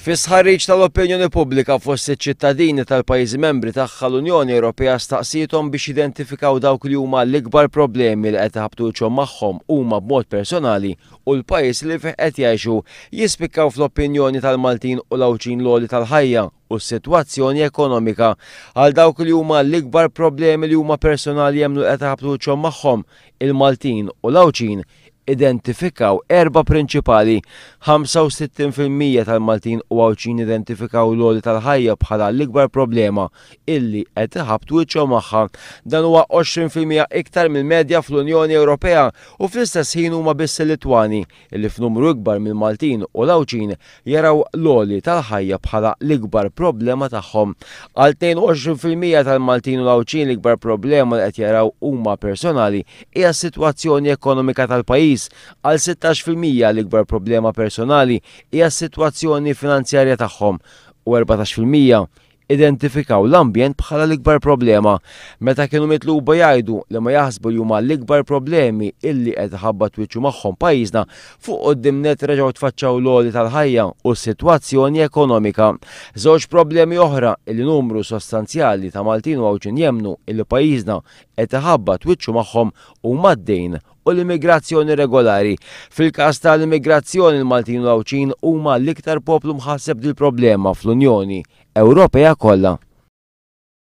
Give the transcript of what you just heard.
Fis-sħarriġ tal-opinjoni pubblika fost iċ-ċittadini tal-pajjiżi membri tagħha l-Unjoni Ewropea staqsithom biex identifikaw dawk li huma l-ikbar problemi li qed iħabbtu wiċċhom magħhom huma b'mod personali u l-pajjiż li fih qed jgħixu jispikkaw fl-opinjoni tal-Maltin u l-għawċin l-għoli tal-ħajja u s-sitwazzjoni ekonomika għal dawk li huma l-ikbar problemi li huma personali jemmnu qed iħabbtu wiċċhom magħhom il-Maltin u l-għawċin identifikaw erba' prinċipali. 65% tal-Maltin u għawċin identifikaw l-għoli tal-ħajja bħala l-ikbar problema illi qed iħabbtu wiċċhom magħha. Dan huwa 20% iktar mill-medja fl-Unjoni Ewropea u fl-istess ħin huma biss il-Litwani illi f'numru ikbar mill-Maltin u l-għawċin jaraw l-għoli tal-ħajja bħala l-ikbar problema tagħhom. Għal 22% tal-Maltin u l-għawċin l-ikbar problema li qed jaraw huma personali hija s-sitwazzjoni ekonomika tal-pajjiż. Għal 16% l-ikbar problema personali hija s-sitwazzjoni finanzjarja tagħhom u 14% identifikaw l-ambjent bħala l-ikbar problema. Meta kienu mitluba jgħidu li ma jaħsbu li huma l-ikbar problemi illi qed iħabbat wiċċu magħhom pajjiżna fuq qudiemnet reġgħu tfaċċaw l-għoli tal-ħajja u s-sitwazzjoni ekonomika. Żewġ problemi oħra illi numru sostanzjali ta' Maltin u għawċin jemmnu illi pajjiżna qed iħabbat wiċċu magħhom huma d-dejn u l-immigrazzjoni regolari. Fil-każ tal-immigrazzjoni l-Maltin u l-għawċin huma l-iktar poplu mħasseb dil problema fl-Unjoni Ewropea kollha.